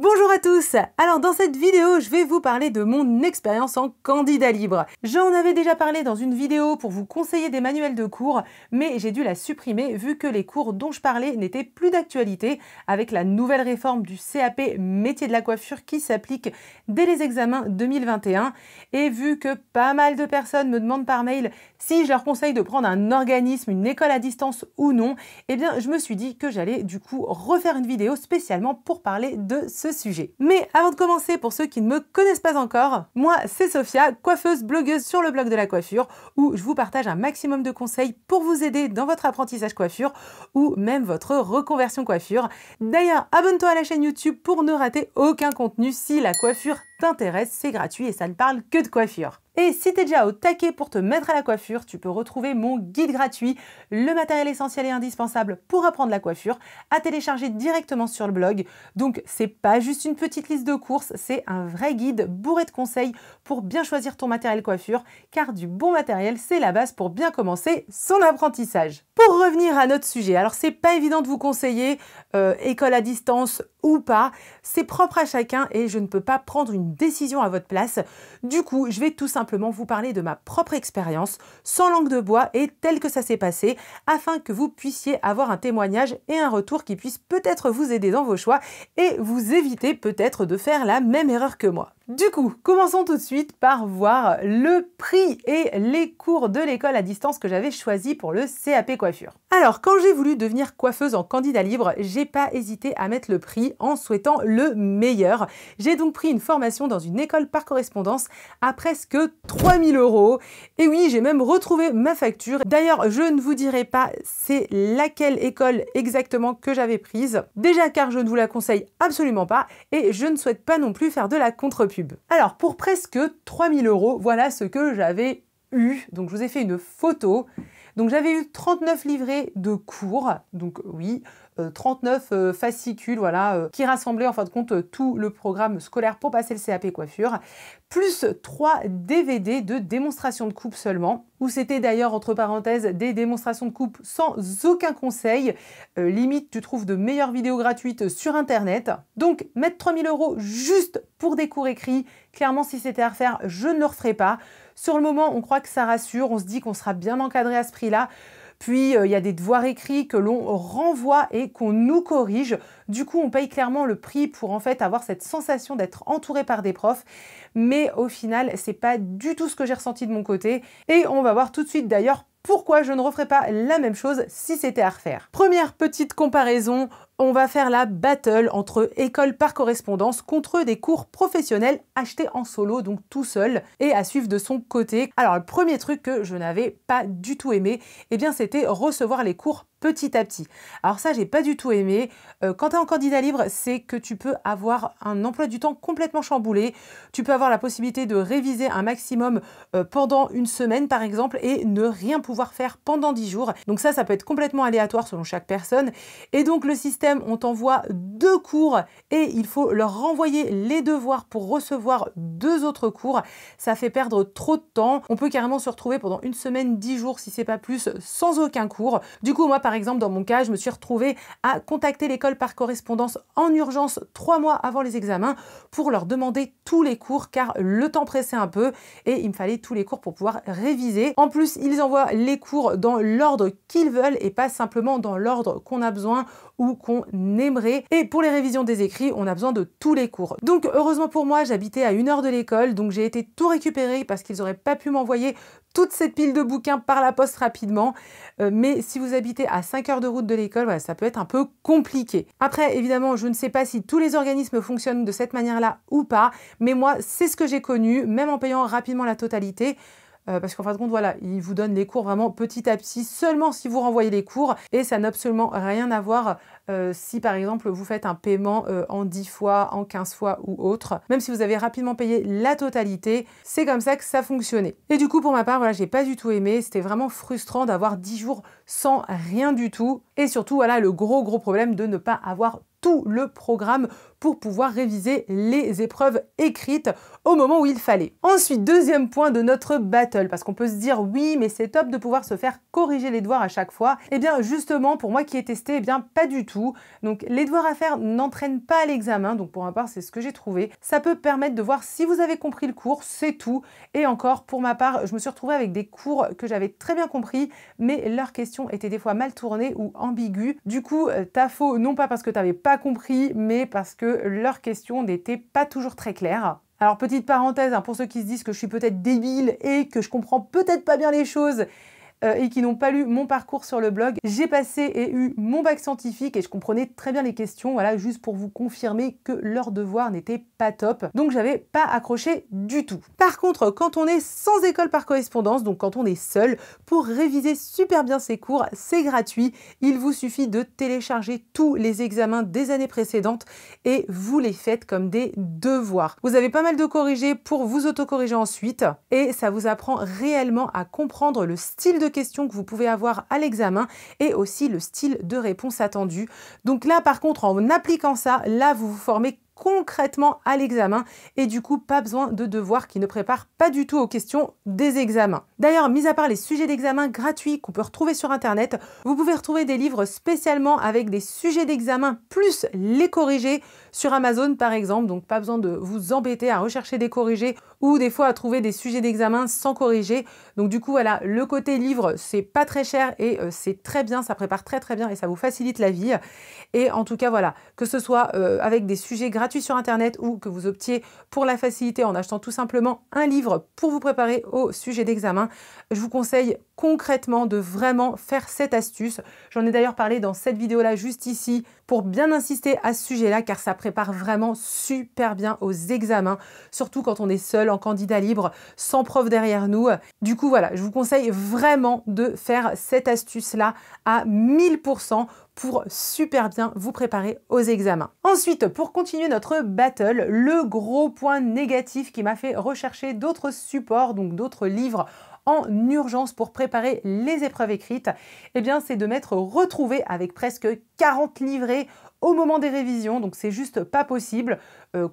Bonjour à tous! Alors dans cette vidéo, je vais vous parler de mon expérience en candidat libre. J'en avais déjà parlé dans une vidéo pour vous conseiller des manuels de cours, mais j'ai dû la supprimer vu que les cours dont je parlais n'étaient plus d'actualité avec la nouvelle réforme du CAP métier de la coiffure qui s'applique dès les examens 2021. Et vu que pas mal de personnes me demandent par mail si je leur conseille de prendre un organisme, une école à distance ou non, eh bien je me suis dit que j'allais du coup refaire une vidéo spécialement pour parler de ce sujet. Mais avant de commencer, pour ceux qui ne me connaissent pas encore, moi c'est Sophia, coiffeuse blogueuse sur le blog de la coiffure, où je vous partage un maximum de conseils pour vous aider dans votre apprentissage coiffure ou même votre reconversion coiffure. D'ailleurs, abonne-toi à la chaîne YouTube pour ne rater aucun contenu si la coiffure t'intéresse, c'est gratuit et ça ne parle que de coiffure. Et si t'es déjà au taquet pour te mettre à la coiffure, tu peux retrouver mon guide gratuit, le matériel essentiel et indispensable pour apprendre la coiffure, à télécharger directement sur le blog. Donc c'est pas juste une petite liste de courses, c'est un vrai guide bourré de conseils pour bien choisir ton matériel coiffure, car du bon matériel, c'est la base pour bien commencer son apprentissage. Pour revenir à notre sujet, alors c'est pas évident de vous conseiller école à distance ou pas, c'est propre à chacun et je ne peux pas prendre une décision à votre place. Du coup, je vais tout simplement vous parler de ma propre expérience, sans langue de bois et tel que ça s'est passé, afin que vous puissiez avoir un témoignage et un retour qui puisse peut-être vous aider dans vos choix et vous éviter peut-être de faire la même erreur que moi. Du coup, commençons tout de suite par voir le prix et les cours de l'école à distance que j'avais choisi pour le CAP coiffure. Alors, quand j'ai voulu devenir coiffeuse en candidat libre, j'ai pas hésité à mettre le prix en souhaitant le meilleur. J'ai donc pris une formation dans une école par correspondance à presque 3000 €. Et oui, j'ai même retrouvé ma facture. D'ailleurs, je ne vous dirai pas c'est laquelle école exactement que j'avais prise. Déjà car je ne vous la conseille absolument pas et je ne souhaite pas non plus faire de la contre-pub. Alors, pour presque 3000 €, voilà ce que j'avais eu. Donc, je vous ai fait une photo. Donc, j'avais eu 39 livrets de cours. Donc, oui, 39 fascicules, voilà, qui rassemblaient en fin de compte tout le programme scolaire pour passer le CAP coiffure, plus 3 DVD de démonstration de coupe seulement, où c'était d'ailleurs, entre parenthèses, des démonstrations de coupe sans aucun conseil. Limite, tu trouves de meilleures vidéos gratuites sur Internet. Donc, mettre 3000 € juste pour des cours écrits, clairement, si c'était à refaire, je ne le referais pas. Sur le moment, on croit que ça rassure, on se dit qu'on sera bien encadré à ce prix-là. Puis, il y a des devoirs écrits que l'on renvoie et qu'on nous corrige. Du coup, on paye clairement le prix pour en fait avoir cette sensation d'être entouré par des profs. Mais au final, c'est pas du tout ce que j'ai ressenti de mon côté. Et on va voir tout de suite d'ailleurs pourquoi je ne referais pas la même chose si c'était à refaire. Première petite comparaison, on va faire la battle entre école par correspondance contre des cours professionnels achetés en solo, donc tout seul, et à suivre de son côté. Alors le premier truc que je n'avais pas du tout aimé, eh bien c'était recevoir les cours petit à petit. Alors ça, j'ai pas du tout aimé. Quand tu es en candidat libre, c'est que tu peux avoir un emploi du temps complètement chamboulé. Tu peux avoir la possibilité de réviser un maximum pendant une semaine, par exemple, et ne rien pouvoir faire pendant 10 jours. Donc ça peut être complètement aléatoire selon chaque personne. Et donc le système, on t'envoie 2 cours et il faut leur renvoyer les devoirs pour recevoir 2 autres cours. Ça fait perdre trop de temps. On peut carrément se retrouver pendant une semaine, 10 jours, si c'est pas plus, sans aucun cours. Du coup, moi, par exemple, dans mon cas, je me suis retrouvée à contacter l'école par correspondance en urgence 3 mois avant les examens pour leur demander tous les cours car le temps pressait un peu et il me fallait tous les cours pour pouvoir réviser. En plus, ils envoient les cours dans l'ordre qu'ils veulent et pas simplement dans l'ordre qu'on a besoin ou qu'on aimerait. Et pour les révisions des écrits, on a besoin de tous les cours. Donc heureusement pour moi, j'habitais à 1 heure de l'école, donc j'ai été tout récupérer parce qu'ils n'auraient pas pu m'envoyer toute cette pile de bouquins par la poste rapidement. Mais si vous habitez à 5 heures de route de l'école, voilà, ça peut être un peu compliqué. Après, évidemment, je ne sais pas si tous les organismes fonctionnent de cette manière-là ou pas, mais moi, c'est ce que j'ai connu, même en payant rapidement la totalité. Parce qu'en fin de compte, voilà, ils vous donnent les cours vraiment petit à petit, seulement si vous renvoyez les cours, et ça n'a absolument rien à voir si par exemple vous faites un paiement en 10 fois, en 15 fois ou autre. Même si vous avez rapidement payé la totalité, c'est comme ça que ça fonctionnait. Et du coup, pour ma part, voilà, j'ai pas du tout aimé, c'était vraiment frustrant d'avoir 10 jours sans rien du tout. Et surtout, voilà, le gros problème de ne pas avoir tout le programme pour pouvoir réviser les épreuves écrites au moment où il fallait. Ensuite, deuxième point de notre battle, parce qu'on peut se dire oui, mais c'est top de pouvoir se faire corriger les devoirs à chaque fois. Eh bien, justement, pour moi qui ai testé, eh bien, pas du tout. Donc, les devoirs à faire n'entraînent pas à l'examen. Donc, pour ma part, c'est ce que j'ai trouvé. Ça peut permettre de voir si vous avez compris le cours, c'est tout. Et encore, pour ma part, je me suis retrouvée avec des cours que j'avais très bien compris, mais leurs questions étaient des fois mal tournées ou ambiguës. Du coup, t'as faux, non pas parce que t'avais pas compris, mais parce que leurs questions n'étaient pas toujours très claires. Alors, petite parenthèse, hein, pour ceux qui se disent que je suis peut-être débile et que je comprends peut-être pas bien les choses, et qui n'ont pas lu mon parcours sur le blog, j'ai passé et eu mon bac scientifique et je comprenais très bien les questions, voilà, juste pour vous confirmer que leur devoir n'était pas top. Donc j'avais pas accroché du tout. Par contre, quand on est sans école par correspondance, donc quand on est seul, pour réviser super bien ses cours, c'est gratuit. Il vous suffit de télécharger tous les examens des années précédentes et vous les faites comme des devoirs. Vous avez pas mal de corrigés pour vous autocorriger ensuite et ça vous apprend réellement à comprendre le style de questions que vous pouvez avoir à l'examen et aussi le style de réponse attendu. Donc là, par contre, en appliquant ça, là, vous vous formez concrètement à l'examen et du coup pas besoin de devoirs qui ne préparent pas du tout aux questions des examens. D'ailleurs, mis à part les sujets d'examen gratuits qu'on peut retrouver sur internet, vous pouvez retrouver des livres spécialement avec des sujets d'examen plus les corrigés sur Amazon par exemple, donc pas besoin de vous embêter à rechercher des corrigés ou des fois à trouver des sujets d'examen sans corriger. Donc du coup voilà, le côté livre c'est pas très cher et c'est très bien, ça prépare très bien et ça vous facilite la vie. Et en tout cas voilà, que ce soit avec des sujets gratuits sur internet ou que vous optiez pour la facilité en achetant tout simplement un livre pour vous préparer au sujet d'examen, je vous conseille concrètement de vraiment faire cette astuce. J'en ai d'ailleurs parlé dans cette vidéo là juste ici pour bien insister à ce sujet là car ça prépare vraiment super bien aux examens, surtout quand on est seul en candidat libre sans prof derrière nous. Du coup voilà, je vous conseille vraiment de faire cette astuce là à 1000% pour super bien vous préparer aux examens. Ensuite, pour continuer notre battle, le gros point négatif qui m'a fait rechercher d'autres supports, donc d'autres livres en urgence pour préparer les épreuves écrites, eh bien c'est de m'être retrouvée avec presque 40 livrets au moment des révisions, donc c'est juste pas possible.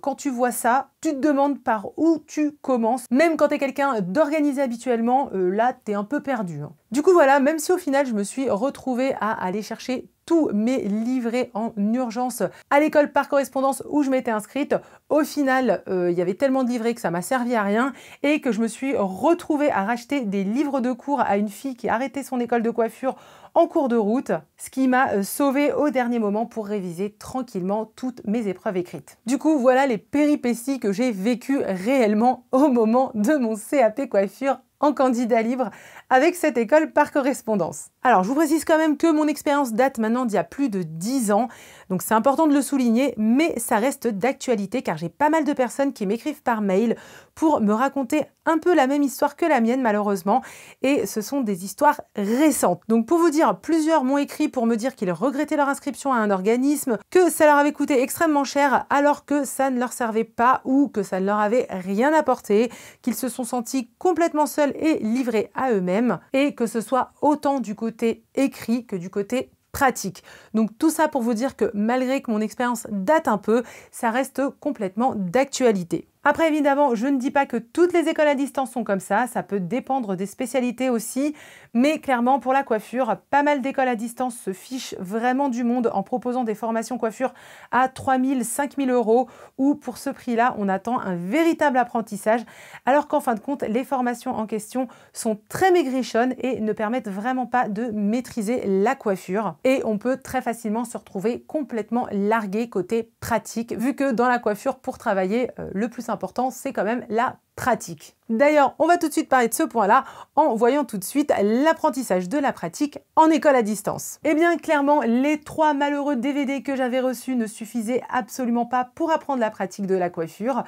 Quand tu vois ça, tu te demandes par où tu commences. Même quand tu es quelqu'un d'organisé habituellement, là, tu es un peu perdu. Hein. Du coup, voilà, même si au final, je me suis retrouvée à aller chercher tous mes livrets en urgence à l'école par correspondance où je m'étais inscrite, au final, il y avait tellement de livrets que ça m'a servi à rien et que je me suis retrouvée à racheter des livres de cours à une fille qui a arrêté son école de coiffure en cours de route, ce qui m'a sauvée au dernier moment pour réviser tranquillement toutes mes épreuves écrites. Du coup, voilà les péripéties que j'ai vécues réellement au moment de mon CAP coiffure en candidat libre avec cette école par correspondance. Alors, je vous précise quand même que mon expérience date maintenant d'il y a plus de 10 ans, donc c'est important de le souligner, mais ça reste d'actualité car j'ai pas mal de personnes qui m'écrivent par mail pour me raconter un peu la même histoire que la mienne malheureusement, et ce sont des histoires récentes. Donc pour vous dire, plusieurs m'ont écrit pour me dire qu'ils regrettaient leur inscription à un organisme, que ça leur avait coûté extrêmement cher alors que ça ne leur servait pas ou que ça ne leur avait rien apporté, qu'ils se sont sentis complètement seuls et livrés à eux-mêmes, et que ce soit autant du côté écrit que du côté pratique. Donc tout ça pour vous dire que malgré que mon expérience date un peu, ça reste complètement d'actualité. Après, évidemment, je ne dis pas que toutes les écoles à distance sont comme ça peut dépendre des spécialités aussi, mais clairement, pour la coiffure, pas mal d'écoles à distance se fichent vraiment du monde en proposant des formations coiffure à 3 000, 5 000 euros, où pour ce prix-là, on attend un véritable apprentissage, alors qu'en fin de compte, les formations en question sont très maigrichonnes et ne permettent vraiment pas de maîtriser la coiffure. Et on peut très facilement se retrouver complètement largué côté pratique, vu que dans la coiffure, pour travailler, le plus important, c'est quand même la pratique. D'ailleurs, on va tout de suite parler de ce point-là en voyant tout de suite l'apprentissage de la pratique en école à distance. Eh bien, clairement, les 3 malheureux DVD que j'avais reçus ne suffisaient absolument pas pour apprendre la pratique de la coiffure.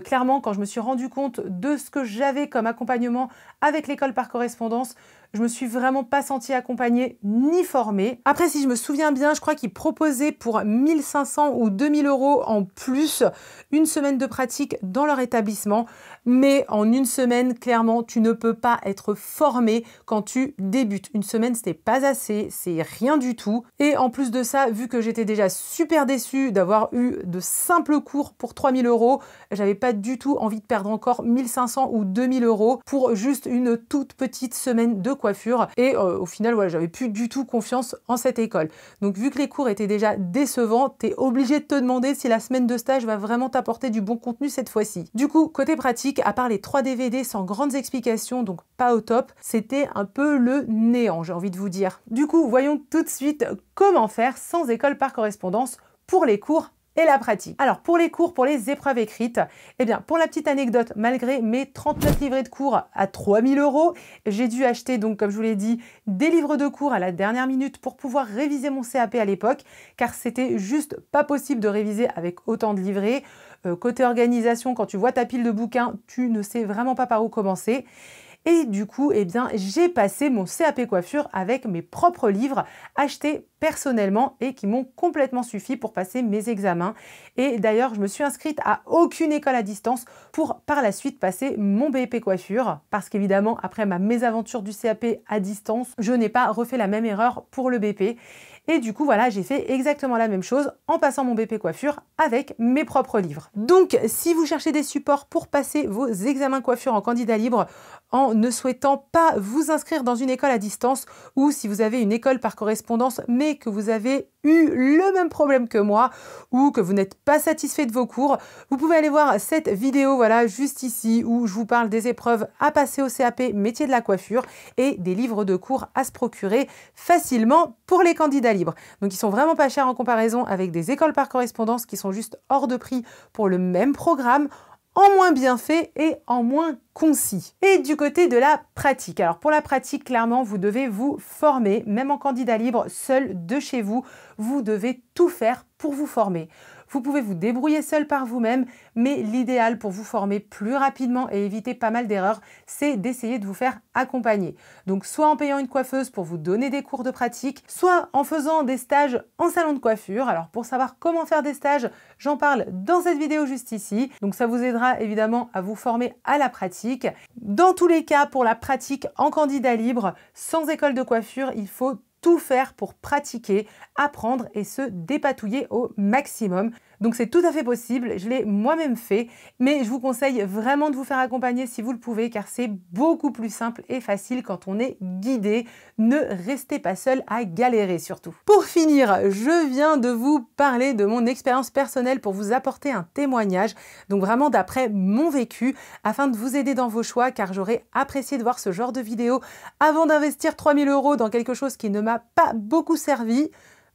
Clairement, quand je me suis rendu compte de ce que j'avais comme accompagnement avec l'école par correspondance, je me suis vraiment pas sentie accompagnée ni formée. Après, si je me souviens bien, je crois qu'ils proposaient pour 1500 ou 2000 € en plus une semaine de pratique dans leur établissement. Mais en une semaine, clairement, tu ne peux pas être formé quand tu débutes. Une semaine, c'était pas assez, c'est rien du tout. Et en plus de ça, vu que j'étais déjà super déçue d'avoir eu de simples cours pour 3000 €, j'avais pas du tout envie de perdre encore 1500 ou 2000 € pour juste une toute petite semaine de coiffure. Et au final, voilà, j'avais plus du tout confiance en cette école. Donc vu que les cours étaient déjà décevants, tu es obligé de te demander si la semaine de stage va vraiment t'apporter du bon contenu cette fois-ci. Du coup, côté pratique, à part les 3 DVD sans grandes explications, donc pas au top, c'était un peu le néant, j'ai envie de vous dire. Du coup, voyons tout de suite comment faire sans école par correspondance pour les cours et la pratique. Alors pour les cours, pour les épreuves écrites, eh bien pour la petite anecdote, malgré mes 39 livrets de cours à 3000 €, j'ai dû acheter donc comme je vous l'ai dit des livres de cours à la dernière minute pour pouvoir réviser mon CAP à l'époque, car c'était juste pas possible de réviser avec autant de livrets. Côté organisation, quand tu vois ta pile de bouquins, tu ne sais vraiment pas par où commencer. Et du coup, eh bien, j'ai passé mon CAP coiffure avec mes propres livres achetés personnellement et qui m'ont complètement suffi pour passer mes examens. Et d'ailleurs, je me suis inscrite à aucune école à distance pour par la suite passer mon BEP coiffure. Parce qu'évidemment, après ma mésaventure du CAP à distance, je n'ai pas refait la même erreur pour le BP. Et du coup, voilà, j'ai fait exactement la même chose en passant mon BP coiffure avec mes propres livres. Donc, si vous cherchez des supports pour passer vos examens coiffure en candidat libre en ne souhaitant pas vous inscrire dans une école à distance, ou si vous avez une école par correspondance mais que vous avez eu le même problème que moi ou que vous n'êtes pas satisfait de vos cours, vous pouvez aller voir cette vidéo, voilà, juste ici, où je vous parle des épreuves à passer au CAP métier de la coiffure et des livres de cours à se procurer facilement pour les candidats libres. Donc ils sont vraiment pas chers en comparaison avec des écoles par correspondance qui sont juste hors de prix pour le même programme, en moins bien fait et en moins concis. Et du côté de la pratique, alors pour la pratique, clairement, vous devez vous former, même en candidat libre, seul de chez vous, vous devez tout faire pour vous former. Vous pouvez vous débrouiller seul par vous-même, mais l'idéal pour vous former plus rapidement et éviter pas mal d'erreurs, c'est d'essayer de vous faire accompagner. Donc soit en payant une coiffeuse pour vous donner des cours de pratique, soit en faisant des stages en salon de coiffure. Alors pour savoir comment faire des stages, j'en parle dans cette vidéo juste ici. Donc ça vous aidera évidemment à vous former à la pratique. Dans tous les cas, pour la pratique en candidat libre, sans école de coiffure, il faut tout faire pour pratiquer, apprendre et se dépatouiller au maximum. Donc c'est tout à fait possible, je l'ai moi-même fait, mais je vous conseille vraiment de vous faire accompagner si vous le pouvez, car c'est beaucoup plus simple et facile quand on est guidé. Ne restez pas seul à galérer surtout. Pour finir, je viens de vous parler de mon expérience personnelle pour vous apporter un témoignage, donc vraiment d'après mon vécu, afin de vous aider dans vos choix, car j'aurais apprécié de voir ce genre de vidéo avant d'investir 3000 € dans quelque chose qui ne m'a pas beaucoup servi,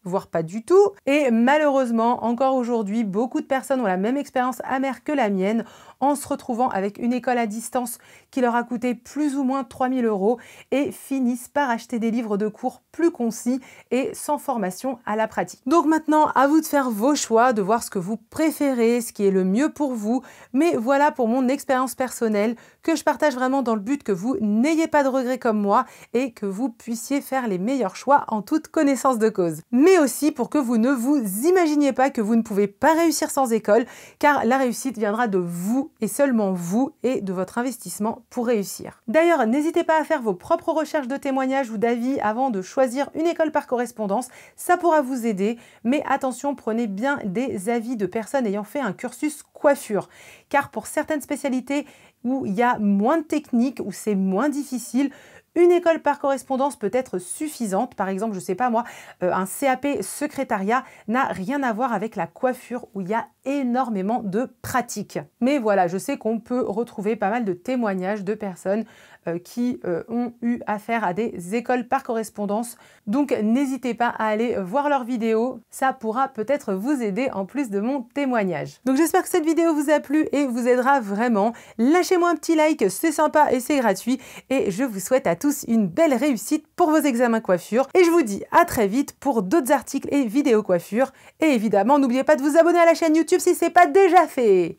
voire pas du tout. Et malheureusement, encore aujourd'hui, beaucoup de personnes ont la même expérience amère que la mienne en se retrouvant avec une école à distance qui leur a coûté plus ou moins 3000 € et finissent par acheter des livres de cours plus concis et sans formation à la pratique. Donc maintenant, à vous de faire vos choix, de voir ce que vous préférez, ce qui est le mieux pour vous. Mais voilà pour mon expérience personnelle que je partage vraiment dans le but que vous n'ayez pas de regrets comme moi et que vous puissiez faire les meilleurs choix en toute connaissance de cause. Mais aussi pour que vous ne vous imaginiez pas que vous ne pouvez pas réussir sans école, car la réussite viendra de vous et seulement vous et de votre investissement pour réussir. D'ailleurs, n'hésitez pas à faire vos propres recherches de témoignages ou d'avis avant de choisir une école par correspondance, ça pourra vous aider, mais attention, prenez bien des avis de personnes ayant fait un cursus coiffure, car pour certaines spécialités où il y a moins de technique, où c'est moins difficile, une école par correspondance peut être suffisante. Par exemple, je sais pas moi, un CAP secrétariat n'a rien à voir avec la coiffure où il y a énormément de pratique. Mais voilà, je sais qu'on peut retrouver pas mal de témoignages de personnes qui ont eu affaire à des écoles par correspondance. Donc n'hésitez pas à aller voir leurs vidéos, ça pourra peut-être vous aider en plus de mon témoignage. Donc j'espère que cette vidéo vous a plu et vous aidera vraiment. Lâchez-moi un petit like, c'est sympa et c'est gratuit. Et je vous souhaite à tous une belle réussite pour vos examens coiffure. Et je vous dis à très vite pour d'autres articles et vidéos coiffure. Et évidemment, n'oubliez pas de vous abonner à la chaîne YouTube si ce n'est pas déjà fait.